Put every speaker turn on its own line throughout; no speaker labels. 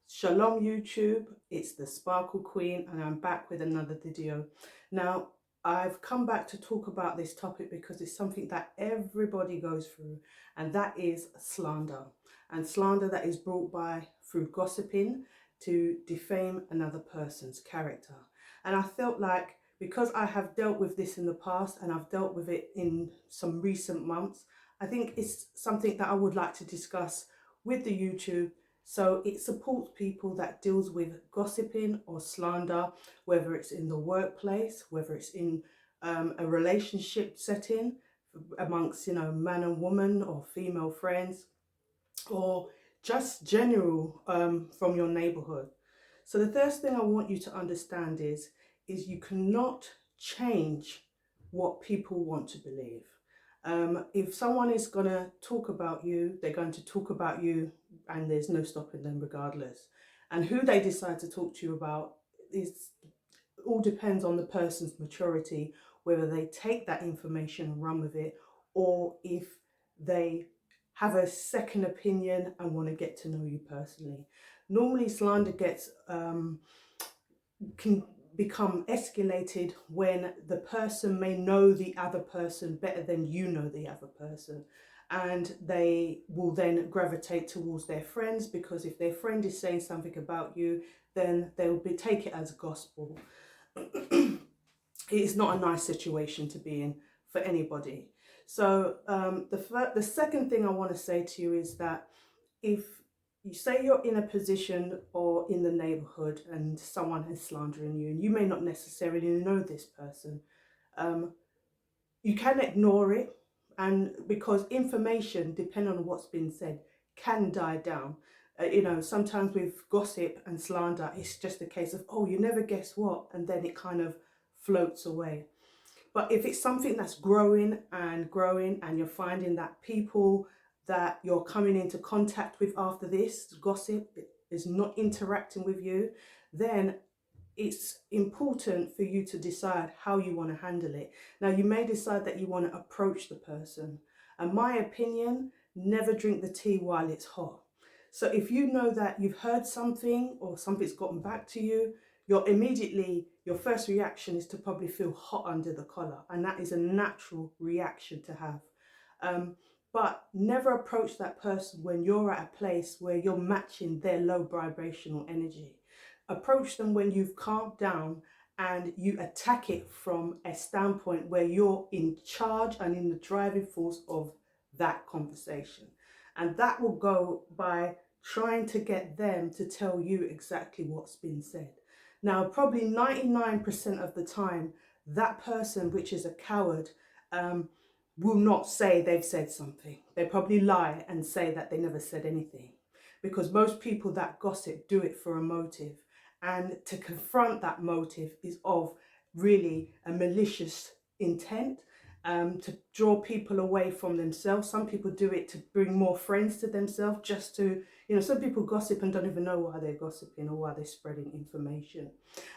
Shalom YouTube, it's the Sparkle Queen and I'm back with another video. Now, I've come back to talk about this topic because it's something that everybody goes through, and that is slander. And slander that is brought by through gossiping to defame another person's character. And I felt like because I have dealt with this in the past and I've dealt with it in some recent months, I think it's something that I would like to discuss with the YouTube. So it supports people that deals with gossiping or slander, whether it's in the workplace, whether it's in a relationship setting amongst, man and woman or female friends, or just general from your neighborhood. So the first thing I want you to understand is you cannot change what people want to believe. If someone is going to talk about you, they're going to talk about you, and there's no stopping them regardless. And who they decide to talk to you about is all depends on the person's maturity, whether they take that information and run with it, or if they have a second opinion and want to get to know you personally. Normally slander can become escalated when the person may know the other person better than you know the other person, and they will then gravitate towards their friends, because if their friend is saying something about you, then they'll take it as gospel. It is not a nice situation to be in for anybody. So the second thing I want to say to you is that if you say you're in a position or in the neighborhood and someone is slandering you, and you may not necessarily know this person, you can ignore it, and because information, depending on what's been said, can die down. Sometimes with gossip and slander, it's just a case of, oh, you never guess what, and then it kind of floats away. But if it's something that's growing and growing, and you're finding that people that you're coming into contact with after this gossip is not interacting with you, then it's important for you to decide how you want to handle it. Now, you may decide that you want to approach the person. And my opinion, never drink the tea while it's hot. So if you know that you've heard something or something's gotten back to you, your first reaction is to probably feel hot under the collar. And that is a natural reaction to have. But never approach that person when you're at a place where you're matching their low vibrational energy. Approach them when you've calmed down and you attack it from a standpoint where you're in charge and in the driving force of that conversation. And that will go by trying to get them to tell you exactly what's been said. Now, probably 99% of the time, that person, which is a coward, will not say they've said something. They probably lie and say that they never said anything, because most people that gossip do it for a motive, and to confront that motive is of really a malicious intent, to draw people away from themselves. Some people do it to bring more friends to themselves, just to, some people gossip and don't even know why they're gossiping or why they're spreading information.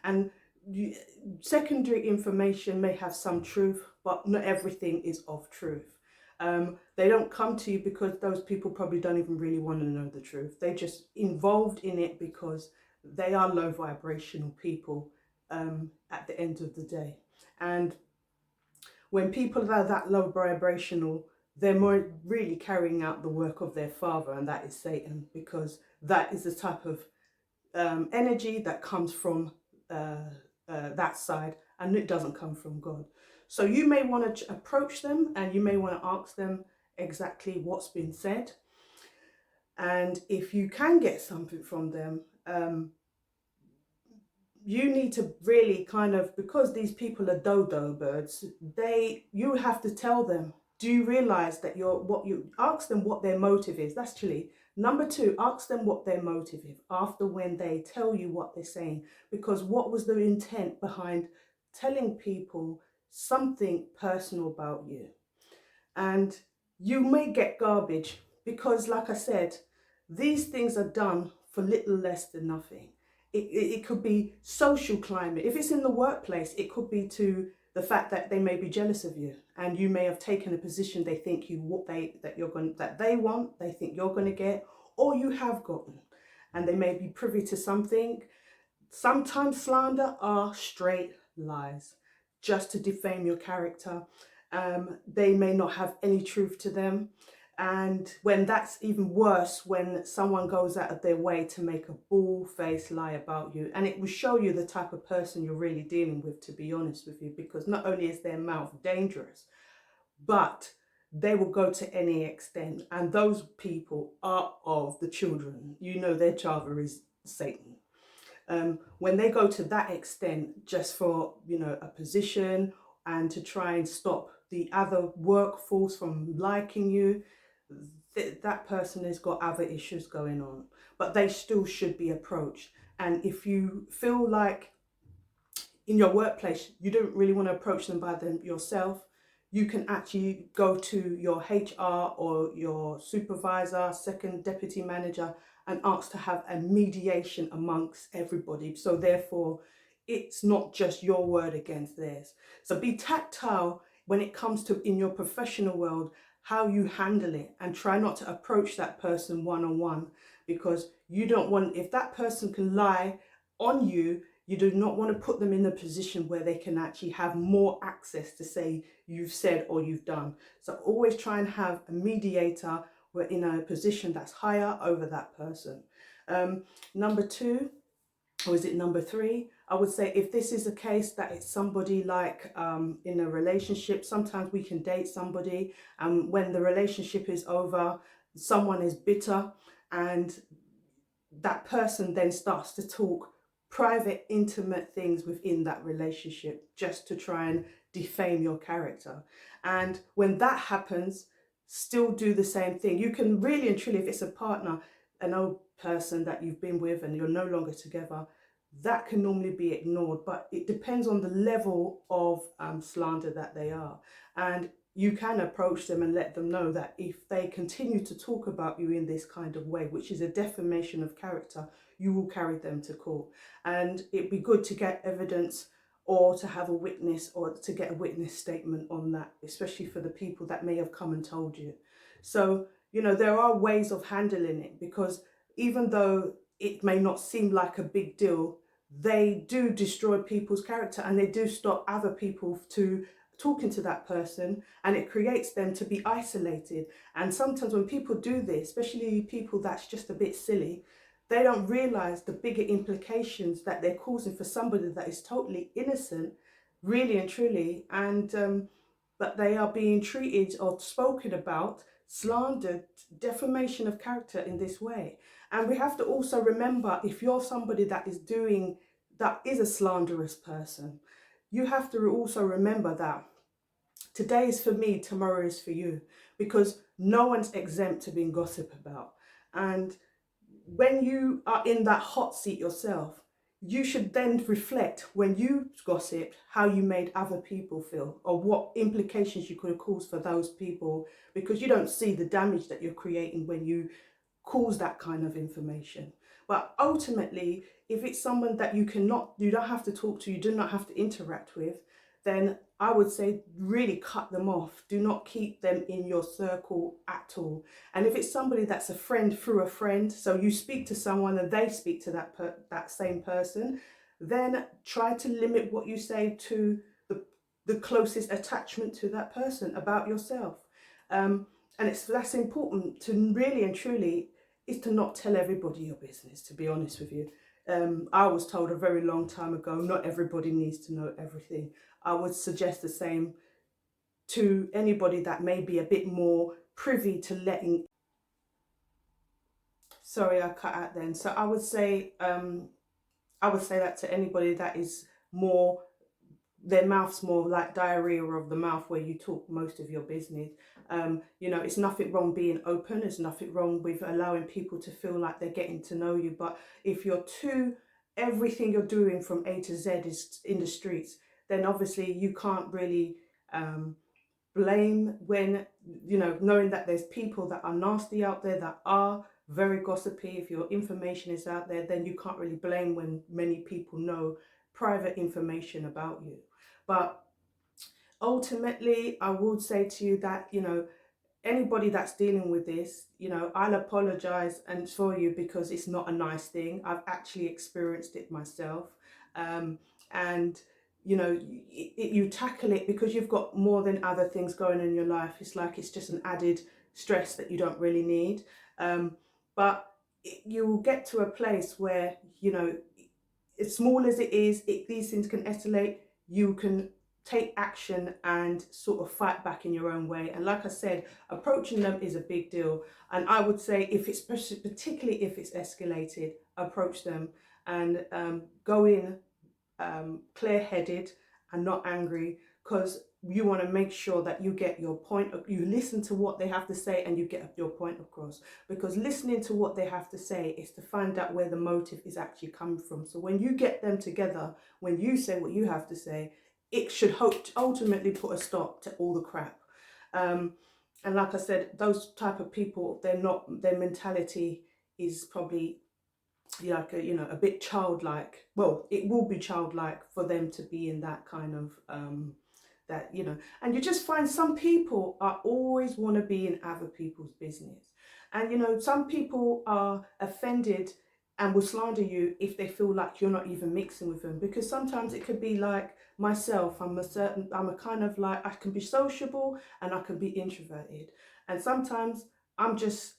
And secondary information may have some truth, but not everything is of truth. They don't come to you because those people probably don't even really want to know the truth. They're just involved in it because they are low vibrational people at the end of the day. And when people are that low vibrational, they're more really carrying out the work of their father, and that is Satan, because that is the type of energy that comes from that side, and it doesn't come from God. So you may want to approach them, and you may want to ask them exactly what's been said. And if you can get something from them, you need to really kind of, because these people are dodo birds, you have to tell them, do you realize that ask them what their motive is. That's actually number 2, ask them what their motive is after when they tell you what they're saying, because what was the intent behind telling people something personal about you? And you may get garbage, because like I said, these things are done for little less than nothing. It could be social climate. If it's in the workplace, it could be to the fact that they may be jealous of you, and you may have taken a position they think they want, they think you're going to get, or you have gotten, and they may be privy to something. Sometimes slander are straight lies, just to defame your character. They may not have any truth to them. And when that's even worse, when someone goes out of their way to make a bull-faced lie about you, and it will show you the type of person you're really dealing with, to be honest with you, because not only is their mouth dangerous, but they will go to any extent. And those people are of the children. You know their father is Satan. When they go to that extent just for, a position and to try and stop the other workforce from liking you, that person has got other issues going on, but they still should be approached. And if you feel like in your workplace you don't really want to approach them by them yourself, you can actually go to your HR or your supervisor, second deputy manager, and ask to have a mediation amongst everybody. So therefore, it's not just your word against theirs. So be tactile when it comes to, in your professional world, how you handle it, and try not to approach that person one-on-one, because you don't want, if that person can lie on you, you do not want to put them in a position where they can actually have more access to say you've said or you've done. So always try and have a mediator in a position that's higher over that person. Number two, or is it number three? I would say if this is a case that it's somebody like in a relationship, sometimes we can date somebody, and when the relationship is over, someone is bitter, and that person then starts to talk private, intimate things within that relationship just to try and defame your character. And when that happens, still do the same thing. You can really and truly, if it's a partner, an old person that you've been with and you're no longer together, that can normally be ignored, but it depends on the level of slander that they are. And you can approach them and let them know that if they continue to talk about you in this kind of way, which is a defamation of character, you will carry them to court. And it'd be good to get evidence, or to have a witness, or to get a witness statement on that, especially for the people that may have come and told you. So, there are ways of handling it, because even though it may not seem like a big deal, they do destroy people's character, and they do stop other people to talking to that person, and it creates them to be isolated. And sometimes when people do this, especially people that's just a bit silly, they don't realize the bigger implications that they're causing for somebody that is totally innocent, really and truly, and but they are being treated or spoken about, slandered, defamation of character in this way. And we have to also remember, if you're somebody that is a slanderous person, you have to also remember that today is for me, tomorrow is for you, because no one's exempt to being gossiped about. And when you are in that hot seat yourself, you should then reflect, when you gossiped, how you made other people feel, or what implications you could have caused for those people, because you don't see the damage that you're creating when you cause that kind of information. But ultimately, if it's someone that you don't have to talk to, you do not have to interact with, then I would say really cut them off. Do not keep them in your circle at all. And if it's somebody that's a friend through a friend, so you speak to someone and they speak to that same person, then try to limit what you say to the closest attachment to that person about yourself. And that's important to really and truly, is to not tell everybody your business, to be honest with you. I was told a very long time ago, not everybody needs to know everything. I would suggest the same to anybody that may be a bit more privy to letting. Sorry, I cut out then. So I would say that to anybody that is more, their mouth's more like diarrhea of the mouth, where you talk most of your business. It's nothing wrong being open. There's nothing wrong with allowing people to feel like they're getting to know you. But if everything you're doing from A to Z is in the streets, then obviously you can't really blame when, knowing that there's people that are nasty out there, that are very gossipy. If your information is out there, then you can't really blame when many people know private information about you. But ultimately, I would say to you that, anybody that's dealing with this, I'll apologize and for you, because it's not a nice thing. I've actually experienced it myself. And you tackle it because you've got more than other things going on in your life. It's like it's just an added stress that you don't really need. But you will get to a place where, as small as it is, these things can escalate. You can take action and sort of fight back in your own way. And like I said, approaching them is a big deal. And I would say, if it's particularly if it's escalated, approach them and go in clear-headed and not angry, because you want to make sure that you get your point, you listen to what they have to say and you get your point across, because listening to what they have to say is to find out where the motive is actually coming from. So when you get them together, when you say what you have to say, it should ultimately put a stop to all the crap. And like I said, those type of people, their mentality is probably like a bit childlike. Well, it will be childlike for them to be in that kind of that, and you just find some people are always want to be in other people's business. And some people are offended and will slander you if they feel like you're not even mixing with them, because sometimes it could be like myself. I'm a kind of like, I can be sociable and I can be introverted, and sometimes I'm just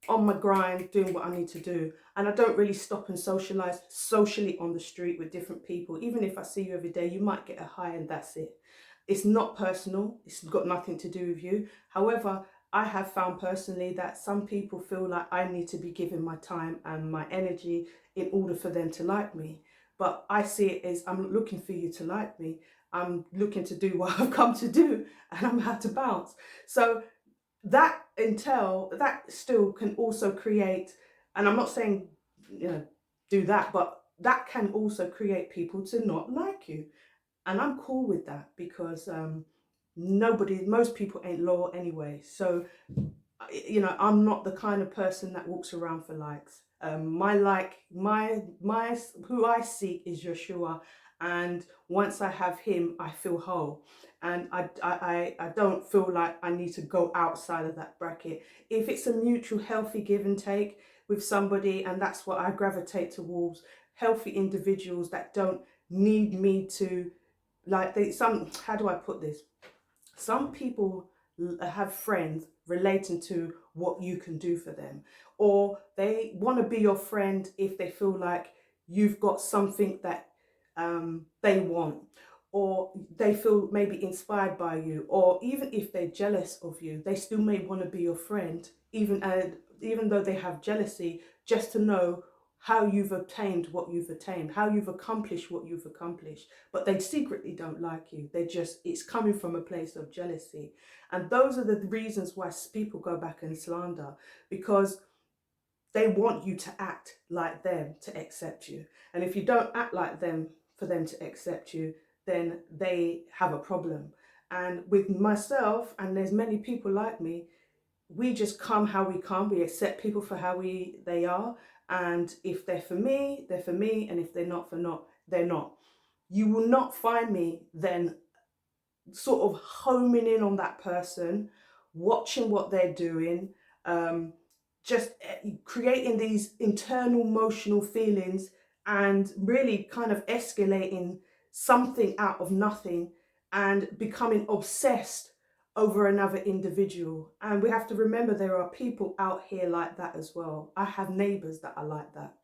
on my grind doing what I need to do, and I don't really stop and socialize socially on the street with different people. Even if I see you every day, you might get a hi and that's it. It's not personal, it's got nothing to do with you. However, I have found personally that some people feel like I need to be giving my time and my energy in order for them to like me. But I see it as, I'm not looking for you to like me, I'm looking to do what I've come to do, and I'm about to bounce. So that still can also create, and I'm not saying do that, but that can also create people to not like you. And I'm cool with that, because most people ain't loyal anyway. So I'm not the kind of person that walks around for likes. My who I seek is Yeshua, and once I have him, I feel whole, and I don't feel like I need to go outside of that bracket. If it's a mutual, healthy give and take with somebody, and that's what I gravitate towards, healthy individuals that don't need me to, like, how do I put this? Some people have friends relating to what you can do for them, or they want to be your friend if they feel like you've got something that they want, or they feel maybe inspired by you, or even if they're jealous of you, they still may want to be your friend, even though they have jealousy, just to know how you've obtained what you've attained, how you've accomplished what you've accomplished. But they secretly don't like you. It's coming from a place of jealousy. And those are the reasons why people go back and slander, because they want you to act like them to accept you. And if you don't act like them for them to accept you, then they have a problem. And with myself, and there's many people like me, we just come how we come. We accept people for how they are, and if they're for me, they're for me, and if they're not they're not. You will not find me then sort of homing in on that person, watching what they're doing, just creating these internal emotional feelings, and really kind of escalating something out of nothing and becoming obsessed over another individual. And we have to remember, there are people out here like that as well. I have neighbors that are like that.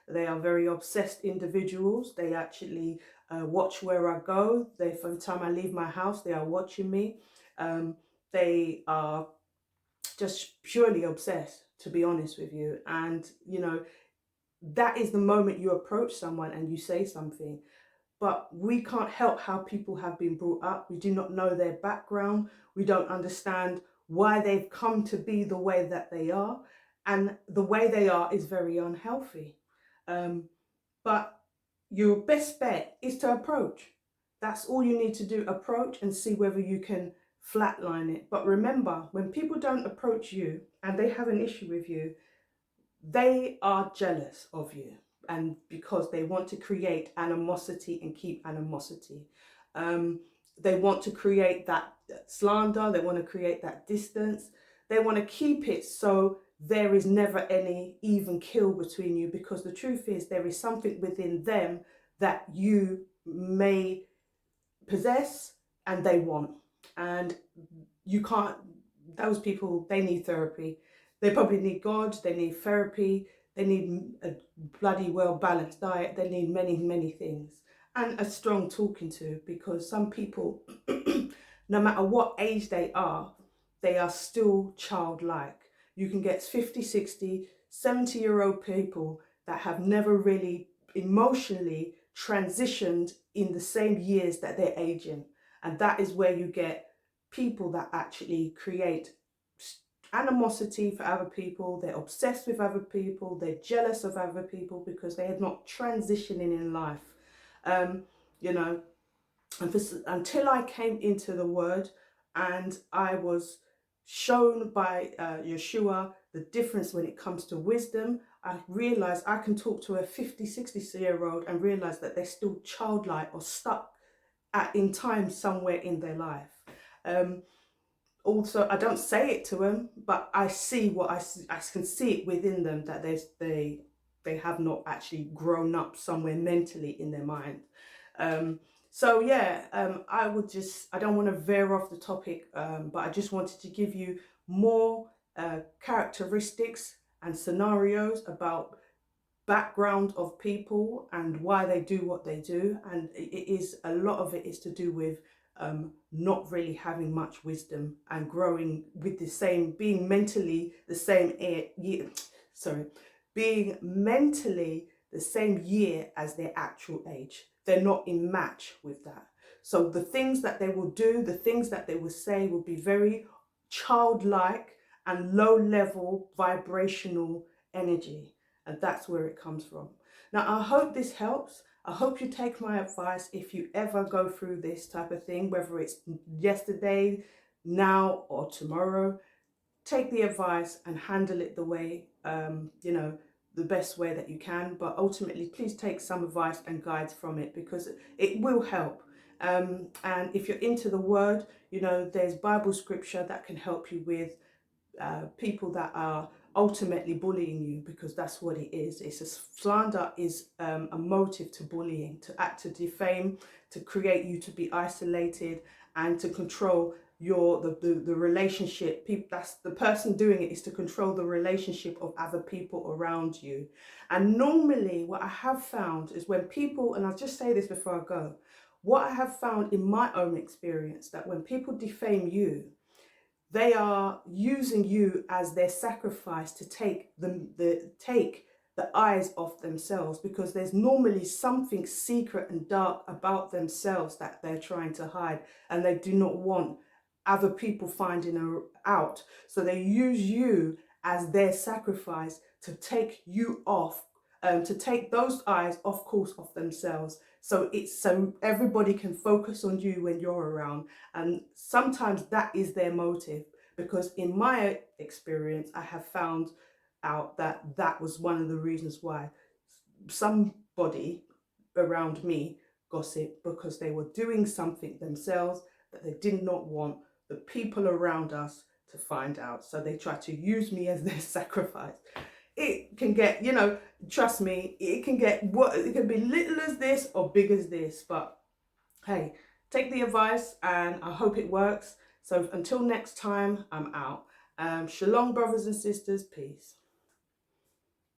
They are very obsessed individuals. They actually watch where I go. From the time I leave my house, they are watching me. They are just purely obsessed, to be honest with you. And that is the moment you approach someone and you say something. But we can't help how people have been brought up. We do not know their background. We don't understand why they've come to be the way that they are. And the way they are is very unhealthy. But your best bet is to approach. That's all you need to do. Approach and see whether you can flatline it. But remember, when people don't approach you and they have an issue with you, they are jealous of you, and because they want to create animosity and keep animosity. They want to create that slander. They want to create that distance. They want to keep it so there is never any even kill between you, because the truth is there is something within them that you may possess and they want. And you can't, those people, they need therapy. They probably need God, they need therapy, they need a bloody well balanced diet, they need many, many things. And a strong talking to, because some people, no matter what age they are still childlike. You can get 50, 60, 70-year-old people that have never really emotionally transitioned in the same years that they're aging. And that is where you get people that actually create animosity for other people. They're obsessed with other people. They're jealous of other people because they are not transitioning in life. You know, and until I came into the word and I was shown by Yeshua the difference when it comes to wisdom, I realized I can talk to a 50, 60-year-old and realize that they're still childlike or stuck in time somewhere in their life. Also, I don't say it to them, but I see what I see. I can see it within them that they have not actually grown up somewhere mentally in their mind. So yeah, I don't want to veer off the topic, but I just wanted to give you more characteristics and scenarios about background of people and why they do what they do. And a lot of it is to do with not really having much wisdom and growing with being mentally the same year, being mentally the same year as their actual age. They're not in match with that. So the things that they will do, the things that they will say will be very childlike and low level vibrational energy. And that's where it comes from. Now, I hope this helps. I hope you take my advice if you ever go through this type of thing, whether it's yesterday, now, or tomorrow. Take the advice and handle it the way, the best way that you can. But ultimately, please take some advice and guides from it, because it will help. And if you're into the word, there's Bible scripture that can help you with people that are ultimately bullying you, because that's what it is. Slander is a motive to bullying, to defame, to create you to be isolated and to control the relationship. That's the person doing it, is to control the relationship of other people around you. And normally what I have found is when people, and I'll just say this before I go, what I have found in my own experience, that when people defame you, they are using you as their sacrifice to take the eyes off themselves, because there's normally something secret and dark about themselves that they're trying to hide, and they do not want other people finding out. So they use you as their sacrifice to take you off, to take those eyes off course of themselves. So everybody can focus on you when you're around. And sometimes that is their motive, because in my experience, I have found out that was one of the reasons why somebody around me gossiped, because they were doing something themselves that they did not want the people around us to find out. So they try to use me as their sacrifice. It can get, trust me, it can be little as this or big as this, but hey, take the advice and I hope it works. So until next time, I'm out. Shalom, brothers and sisters, peace.